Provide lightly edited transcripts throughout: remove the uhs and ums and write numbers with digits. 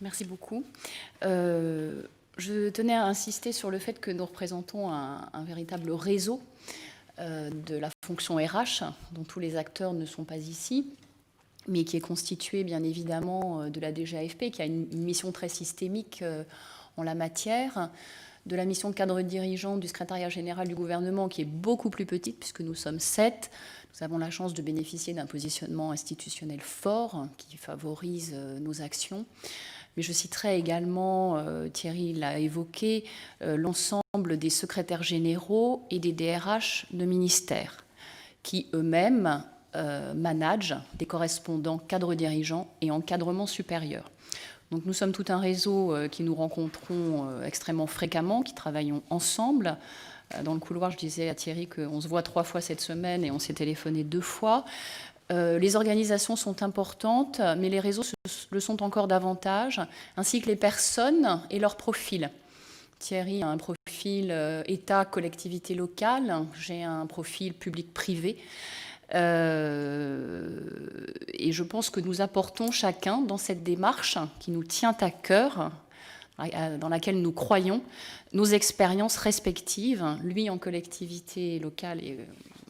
Merci beaucoup. Je tenais à insister sur le fait que nous représentons un véritable réseau de la fonction RH, dont tous les acteurs ne sont pas ici, mais qui est constitué bien évidemment de la DGAFP, qui a une mission très systémique en la matière, de la mission de cadre dirigeant du secrétariat général du gouvernement, qui est beaucoup plus petite, puisque nous sommes 7. Nous avons la chance de bénéficier d'un positionnement institutionnel fort qui favorise nos actions. Mais je citerai également, Thierry l'a évoqué, l'ensemble des secrétaires généraux et des DRH de ministères, qui eux-mêmes managent des correspondants cadres dirigeants et encadrement supérieur. Donc nous sommes tout un réseau qui nous rencontrons extrêmement fréquemment, qui travaillons ensemble. Dans le couloir, je disais à Thierry qu'on se voit 3 fois cette semaine et on s'est téléphoné 2 fois. Les organisations sont importantes, mais les réseaux le sont encore davantage, ainsi que les personnes et leurs profils. Thierry a un profil État, collectivité locale, j'ai un profil public-privé. Et je pense que nous apportons chacun dans cette démarche qui nous tient à cœur, dans laquelle nous croyons, nos expériences respectives, lui en collectivité locale et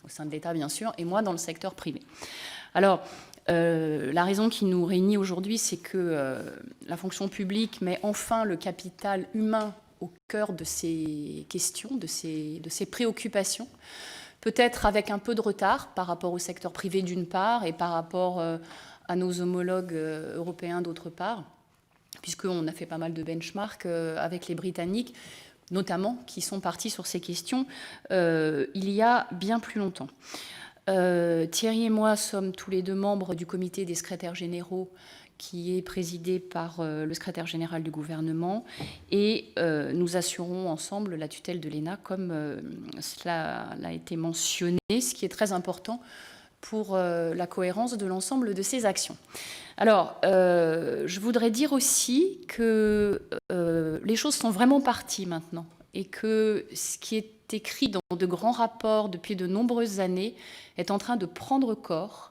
au sein de l'État bien sûr, et moi dans le secteur privé. Alors, la raison qui nous réunit aujourd'hui, c'est que la fonction publique met enfin le capital humain au cœur de ces questions, de ces préoccupations, peut-être avec un peu de retard par rapport au secteur privé d'une part et par rapport à nos homologues européens d'autre part, puisqu'on a fait pas mal de benchmarks avec les Britanniques, notamment, qui sont partis sur ces questions il y a bien plus longtemps. Thierry et moi sommes tous les deux membres du comité des secrétaires généraux qui est présidé par le secrétaire général du gouvernement et nous assurons ensemble la tutelle de l'ENA comme cela a été mentionné, ce qui est très important pour la cohérence de l'ensemble de ces actions. Alors, je voudrais dire aussi que les choses sont vraiment parties maintenant et que ce qui est écrit dans de grands rapports depuis de nombreuses années est en train de prendre corps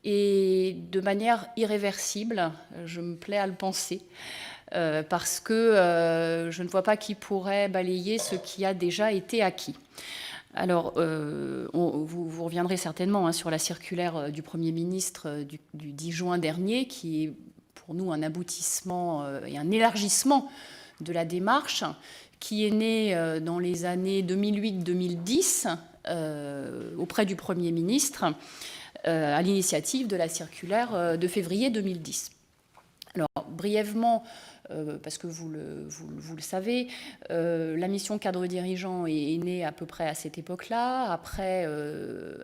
et de manière irréversible, je me plais à le penser, parce que je ne vois pas qui pourrait balayer ce qui a déjà été acquis. Alors, vous reviendrez certainement sur la circulaire du Premier ministre du 10 juin dernier, qui est pour nous un aboutissement et un élargissement de la démarche, qui est née dans les années 2008-2010 auprès du Premier ministre, à l'initiative de la circulaire de février 2010. Alors, brièvement, parce que vous le savez, la mission cadre dirigeant est née à peu près à cette époque-là, après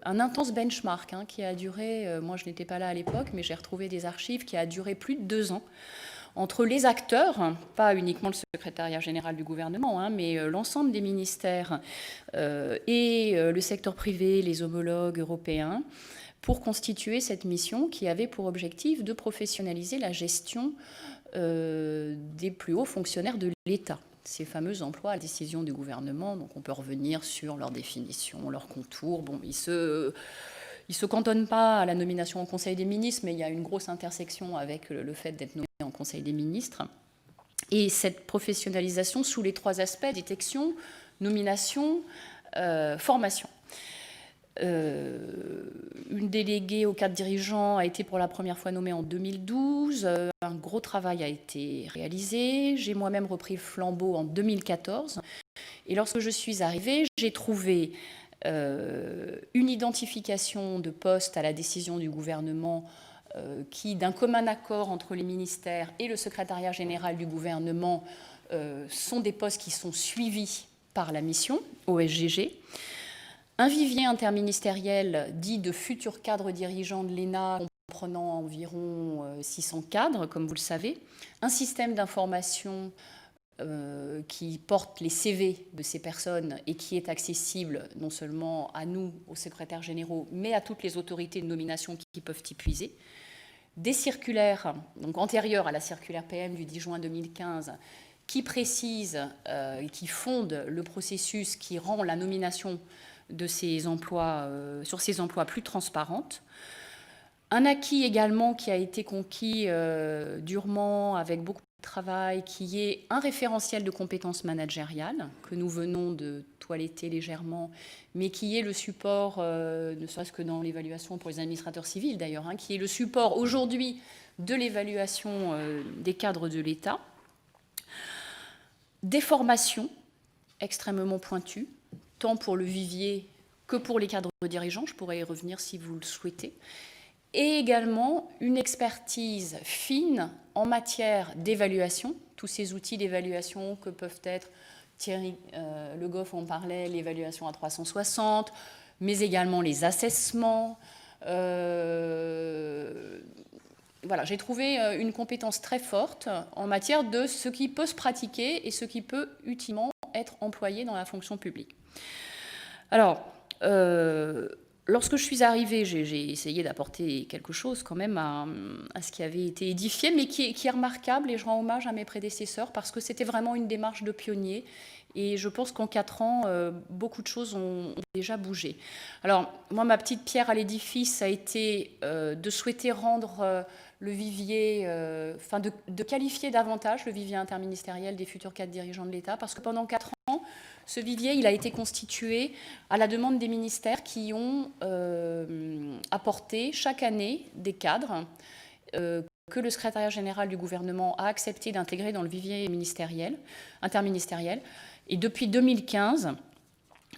un intense benchmark qui a duré, moi je n'étais pas là à l'époque, mais j'ai retrouvé des archives, qui a duré plus de 2 ans, entre les acteurs, pas uniquement le secrétariat général du gouvernement, mais l'ensemble des ministères et le secteur privé, les homologues européens, pour constituer cette mission qui avait pour objectif de professionnaliser la gestion des plus hauts fonctionnaires de l'État. Ces fameux emplois à décision du gouvernement, donc on peut revenir sur leur définition, leur contour. Bon, ils se cantonnent pas à la nomination au Conseil des ministres, mais il y a une grosse intersection avec le fait d'être nommé en Conseil des ministres. Et cette professionnalisation sous les 3 aspects, détection, nomination, formation. Une déléguée au cadre dirigeant a été pour la première fois nommée en 2012. Un gros travail a été réalisé. J'ai moi-même repris le flambeau en 2014. Et lorsque je suis arrivée, j'ai trouvé une identification de poste à la décision du gouvernement qui, d'un commun accord entre les ministères et le secrétariat général du gouvernement, sont des postes qui sont suivis par la mission OSGG. Un vivier interministériel dit de futurs cadres dirigeants de l'ENA, comprenant environ 600 cadres, comme vous le savez. Un système d'information qui porte les CV de ces personnes et qui est accessible non seulement à nous, aux secrétaires généraux, mais à toutes les autorités de nomination qui peuvent y puiser. Des circulaires, donc antérieures à la circulaire PM du 10 juin 2015, qui précisent et qui fondent le processus qui rend la nomination de ces emplois, sur ces emplois plus transparentes. Un acquis également qui a été conquis durement avec beaucoup travail qui est un référentiel de compétences managériales que nous venons de toiletter légèrement, mais qui est le support, ne serait-ce que dans l'évaluation pour les administrateurs civils d'ailleurs, qui est le support aujourd'hui de l'évaluation des cadres de l'État. Des formations extrêmement pointues, tant pour le vivier que pour les cadres dirigeants, je pourrais y revenir si vous le souhaitez, et également une expertise fine en matière d'évaluation, tous ces outils d'évaluation que peuvent être, Thierry Le Goff en parlait, l'évaluation à 360, mais également les assessments. Voilà, j'ai trouvé une compétence très forte en matière de ce qui peut se pratiquer et ce qui peut utilement être employé dans la fonction publique. Alors, lorsque je suis arrivée, j'ai essayé d'apporter quelque chose quand même à ce qui avait été édifié, mais qui est remarquable, et je rends hommage à mes prédécesseurs parce que c'était vraiment une démarche de pionnier. Et je pense qu'en 4 ans, beaucoup de choses ont déjà bougé. Alors, moi, ma petite pierre à l'édifice a été de souhaiter rendre le vivier, de qualifier davantage le vivier interministériel des futurs cadres dirigeants de l'État, parce que pendant 4 ans, ce vivier, il a été constitué à la demande des ministères qui ont apporté chaque année des cadres que le secrétariat général du gouvernement a accepté d'intégrer dans le vivier interministériel. Et depuis 2015,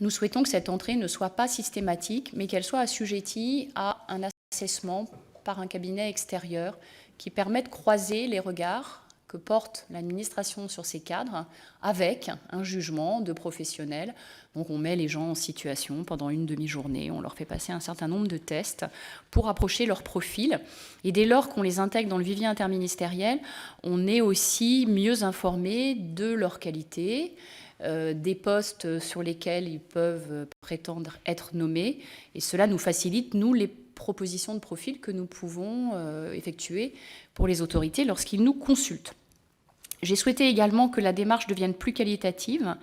nous souhaitons que cette entrée ne soit pas systématique, mais qu'elle soit assujettie à un assessment par un cabinet extérieur qui permet de croiser les regards que porte l'administration sur ces cadres avec un jugement de professionnels. Donc on met les gens en situation pendant une demi-journée, on leur fait passer un certain nombre de tests pour approcher leur profil. Et dès lors qu'on les intègre dans le vivier interministériel, on est aussi mieux informé de leur qualité, des postes sur lesquels ils peuvent prétendre être nommés. Et cela nous facilite, nous, les propositions de profil que nous pouvons effectuer pour les autorités lorsqu'ils nous consultent. J'ai souhaité également que la démarche devienne plus qualitative,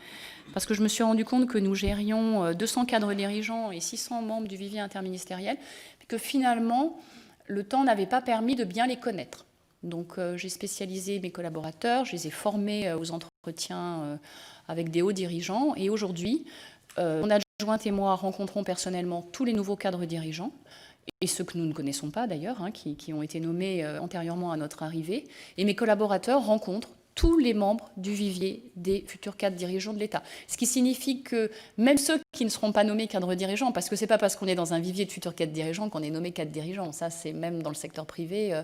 parce que je me suis rendu compte que nous gérions 200 cadres dirigeants et 600 membres du vivier interministériel, et que finalement, le temps n'avait pas permis de bien les connaître. Donc j'ai spécialisé mes collaborateurs, je les ai formés aux entretiens avec des hauts dirigeants, et aujourd'hui, mon adjointe et moi rencontrons personnellement tous les nouveaux cadres dirigeants, et ceux que nous ne connaissons pas d'ailleurs, qui ont été nommés antérieurement à notre arrivée, et mes collaborateurs rencontrent tous les membres du vivier des futurs cadres dirigeants de l'État. Ce qui signifie que même ceux qui ne seront pas nommés cadres dirigeants, parce que ce n'est pas parce qu'on est dans un vivier de futurs cadres dirigeants qu'on est nommé cadre dirigeant, ça c'est même dans le secteur privé,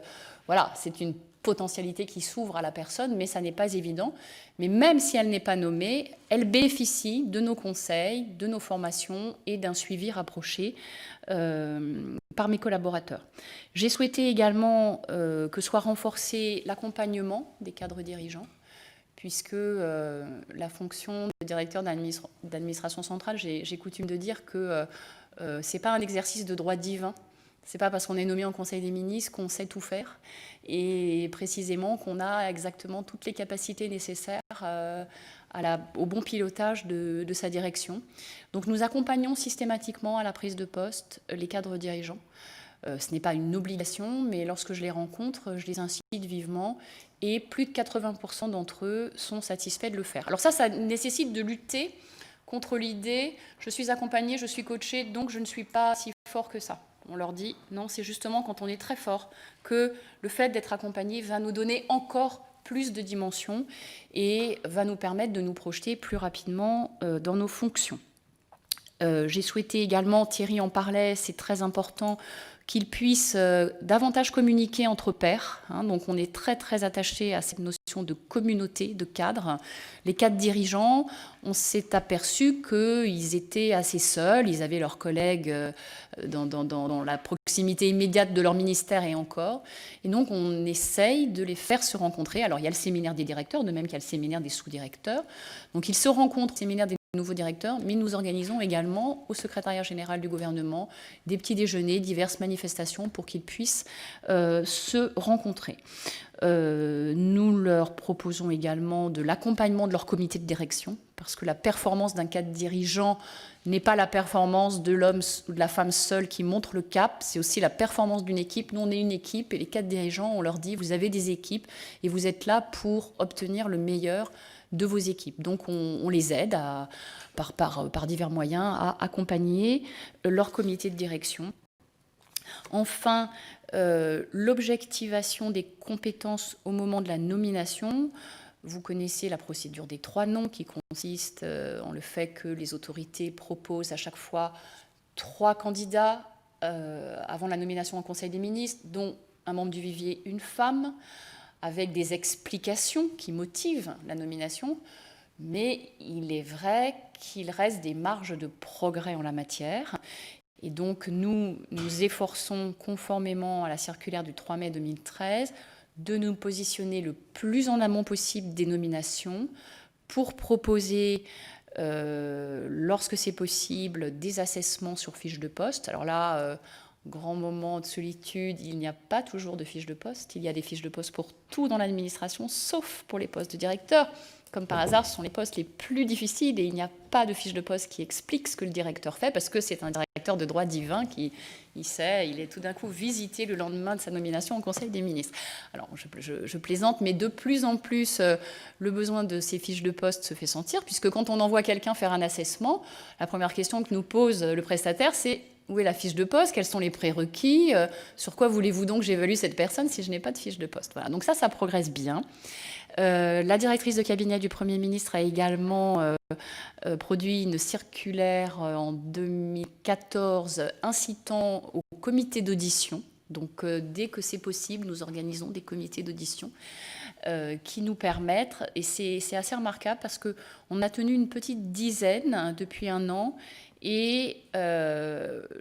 voilà, c'est une potentialité qui s'ouvre à la personne, mais ça n'est pas évident. Mais même si elle n'est pas nommée, elle bénéficie de nos conseils, de nos formations et d'un suivi rapproché par mes collaborateurs. J'ai souhaité également que soit renforcé l'accompagnement des cadres dirigeants, puisque la fonction de directeur d'administration centrale, j'ai coutume de dire que ce n'est pas un exercice de droit divin. Ce n'est pas parce qu'on est nommé en Conseil des ministres qu'on sait tout faire, et précisément qu'on a exactement toutes les capacités nécessaires au bon pilotage de sa direction. Donc nous accompagnons systématiquement à la prise de poste les cadres dirigeants. Ce n'est pas une obligation, mais lorsque je les rencontre, je les incite vivement, et plus de 80% d'entre eux sont satisfaits de le faire. Alors ça nécessite de lutter contre l'idée « je suis accompagné, je suis coaché, donc je ne suis pas si fort que ça ». On leur dit non, c'est justement quand on est très fort que le fait d'être accompagné va nous donner encore plus de dimensions et va nous permettre de nous projeter plus rapidement dans nos fonctions. J'ai souhaité également, Thierry en parlait, c'est très important, qu'ils puissent davantage communiquer entre pairs. Donc on est très très attaché à cette notion de communauté, de cadres. Les cadres dirigeants, on s'est aperçu qu'ils étaient assez seuls, ils avaient leurs collègues dans la proximité immédiate de leur ministère et encore. Et donc on essaye de les faire se rencontrer. Alors il y a le séminaire des directeurs, de même qu'il y a le séminaire des sous-directeurs. Donc ils se rencontrent au séminaire des nouveaux directeurs, mais nous organisons également au secrétariat général du gouvernement des petits déjeuners, diverses manifestations pour qu'ils puissent se rencontrer. Nous leur proposons également de l'accompagnement de leur comité de direction, parce que la performance d'un cadre dirigeant n'est pas la performance de l'homme ou de la femme seule qui montre le cap, c'est aussi la performance d'une équipe. Nous, on est une équipe, et les cadres dirigeants, on leur dit, vous avez des équipes, et vous êtes là pour obtenir le meilleur de vos équipes. Donc, on les aide par divers moyens à accompagner leur comité de direction. Enfin, l'objectivation des compétences au moment de la nomination. Vous connaissez la procédure des 3 noms qui consiste en le fait que les autorités proposent à chaque fois 3 candidats avant la nomination en Conseil des ministres, dont un membre du vivier, une femme, avec des explications qui motivent la nomination. Mais il est vrai qu'il reste des marges de progrès en la matière. Et donc, nous nous efforçons, conformément à la circulaire du 3 mai 2013, de nous positionner le plus en amont possible des nominations pour proposer, lorsque c'est possible, des assessements sur fiches de poste. Alors là, grand moment de solitude, il n'y a pas toujours de fiches de poste. Il y a des fiches de poste pour tout dans l'administration, sauf pour les postes de directeur. Comme par hasard, ce sont les postes les plus difficiles et il n'y a pas de fiche de poste qui explique ce que le directeur fait, parce que c'est un directeur de droit divin qui il est tout d'un coup visité le lendemain de sa nomination au Conseil des ministres. Alors, je plaisante, mais de plus en plus, le besoin de ces fiches de poste se fait sentir, puisque quand on envoie quelqu'un faire un assessment, la première question que nous pose le prestataire, c'est: où est la fiche de poste? Quels sont les prérequis? Sur quoi voulez-vous donc que j'évalue cette personne si je n'ai pas de fiche de poste? Voilà, donc ça progresse bien. La directrice de cabinet du Premier ministre a également produit une circulaire en 2014 incitant au comité d'audition. Donc, dès que c'est possible, nous organisons des comités d'audition qui nous permettent, et c'est assez remarquable parce qu'on a tenu une petite dizaine depuis 1 an, et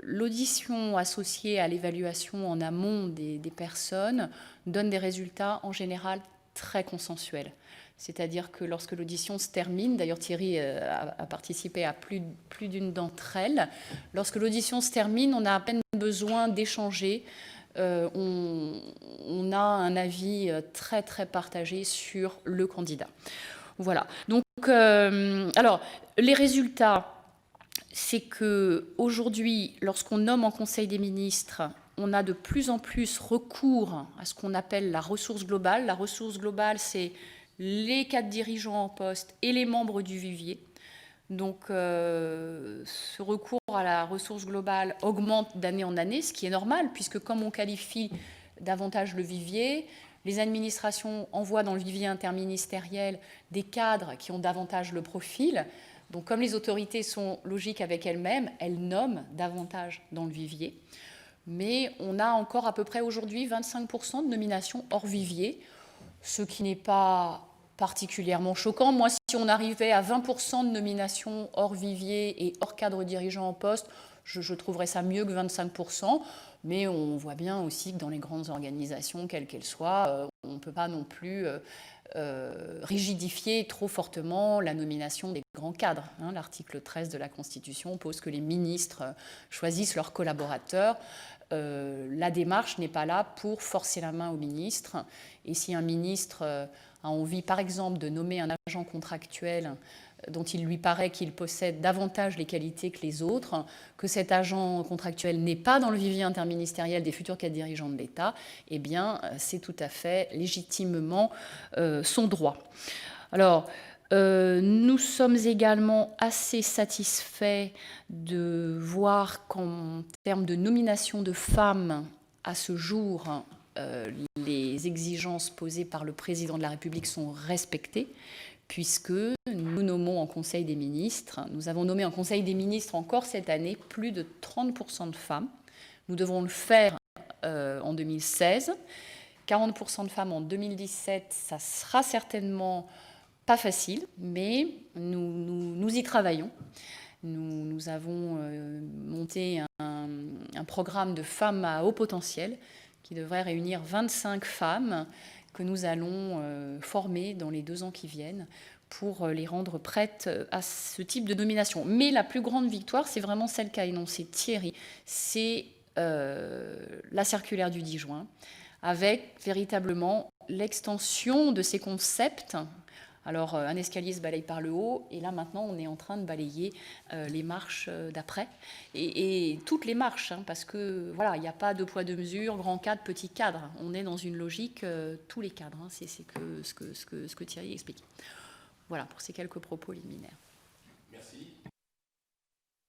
l'audition associée à l'évaluation en amont des personnes donne des résultats en général très consensuels. C'est-à-dire que lorsque l'audition se termine, d'ailleurs Thierry a participé à plus d'une d'entre elles, lorsque l'audition se termine, on a à peine besoin d'échanger. On a un avis très très partagé sur le candidat. Voilà. Donc, alors, les résultats, c'est qu'aujourd'hui, lorsqu'on nomme en Conseil des ministres, on a de plus en plus recours à ce qu'on appelle la ressource globale. La ressource globale, c'est les 4 dirigeants en poste et les membres du vivier. Donc, ce recours à la ressource globale augmente d'année en année, ce qui est normal, puisque comme on qualifie davantage le vivier, les administrations envoient dans le vivier interministériel des cadres qui ont davantage le profil. Donc, comme les autorités sont logiques avec elles-mêmes, elles nomment davantage dans le vivier. Mais on a encore à peu près aujourd'hui 25% de nominations hors vivier, ce qui n'est pas particulièrement choquant. Moi, si on arrivait à 20% de nominations hors vivier et hors cadre dirigeant en poste, je trouverais ça mieux que 25%. Mais on voit bien aussi que dans les grandes organisations, quelles qu'elles soient, on ne peut pas non plus rigidifier trop fortement la nomination des grands cadres. L'article 13 de la Constitution pose que les ministres choisissent leurs collaborateurs. La démarche n'est pas là pour forcer la main au ministre. Et si un ministre a envie, par exemple, de nommer un agent contractuel dont il lui paraît qu'il possède davantage les qualités que les autres, que cet agent contractuel n'est pas dans le vivier interministériel des futurs cadres dirigeants de l'État, eh bien, c'est tout à fait légitimement son droit. Alors, nous sommes également assez satisfaits de voir qu'en termes de nomination de femmes, à ce jour, les exigences posées par le président de la République sont respectées, puisque nous nommons en Conseil des ministres, nous avons nommé en Conseil des ministres encore cette année plus de 30% de femmes. Nous devrons le faire en 2016. 40% de femmes en 2017, ça sera certainement pas facile, mais nous y travaillons. Nous avons monté un programme de femmes à haut potentiel qui devrait réunir 25 femmes que nous allons former dans les 2 ans qui viennent pour les rendre prêtes à ce type de nomination. Mais la plus grande victoire, c'est vraiment celle qu'a énoncée Thierry, c'est la circulaire du 10 juin, avec véritablement l'extension de ces concepts. Alors, un escalier se balaye par le haut, et là, maintenant, on est en train de balayer les marches d'après. Et toutes les marches, hein, parce que, voilà, il n'y a pas de poids, de mesure, grand cadre, petit cadre. On est dans une logique, tous les cadres. Hein, c'est ce que Thierry explique. Voilà, pour ces quelques propos liminaires. Merci.